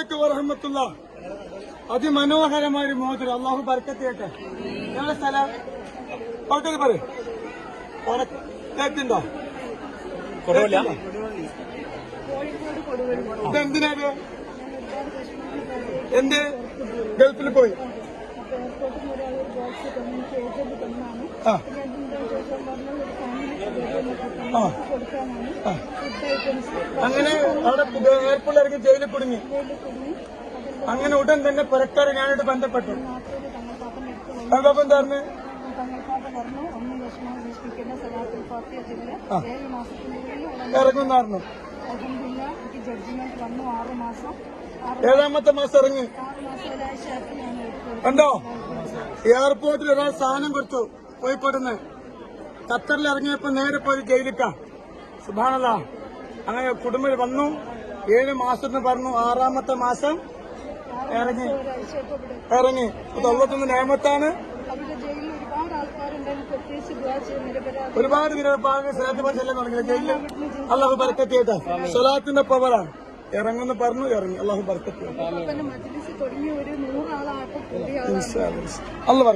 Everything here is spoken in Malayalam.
അലൈക്കും വറഹ്മത്തുള്ളാഹി. അതിമനോഹരമായ ഒരു മോതിരം. അള്ളാഹു ബർക്കത്ത് ചെയ്യട്ടെ. ഞങ്ങളുടെ സ്ഥലം ഓർക്കത് പറയും കേട്ടുണ്ടോ? ഇതെന്തിനാണ്? എന്ത് ഗൾഫിൽ പോയി? അങ്ങനെ അവിടെ എയർപോർട്ടിൽ ഇറങ്ങി ജയിലിൽ കുടുങ്ങി. അങ്ങനെ ഉടൻ തന്നെ പുരക്കാർ ഞാനായിട്ട് ബന്ധപ്പെട്ടു. അപ്പം എന്തായിരുന്നു? ഇറങ്ങുന്നായിരുന്നു. ഏഴാമത്തെ മാസം ഇറങ്ങി. കണ്ടോ? എയർപോർട്ടിൽ ഒരാൾ സാധനം കൊടുത്തു കോഴിക്കോട്ടുന്ന്. ഖത്തറിൽ ഇറങ്ങിയപ്പോ നേരെ പോയി ജയിലിക്ക. സുബ്ഹാനല്ലാഹ്. അങ്ങനെ കുടുംബം വന്നു. 7 മാസം എന്ന് പറഞ്ഞു. 6ാമത്തെ മാസം ഇറങ്ങി. അള്ളാഹുവിന്റെ നിയമത്താണ്. ഒരുപാട് സ്ഥലത്ത് തുടങ്ങി ജയിലിൽ. അള്ളാഹു ബർക്കത്ത് ചെയ്യട്ടെ. സ്വലാത്തിന്റെ പവറാണ്. ഇറങ്ങുന്നു പറഞ്ഞു, ഇറങ്ങി. അള്ളാഹു ബർക്കത്ത് ചെയ്യട്ടെ. അള്ളാഹു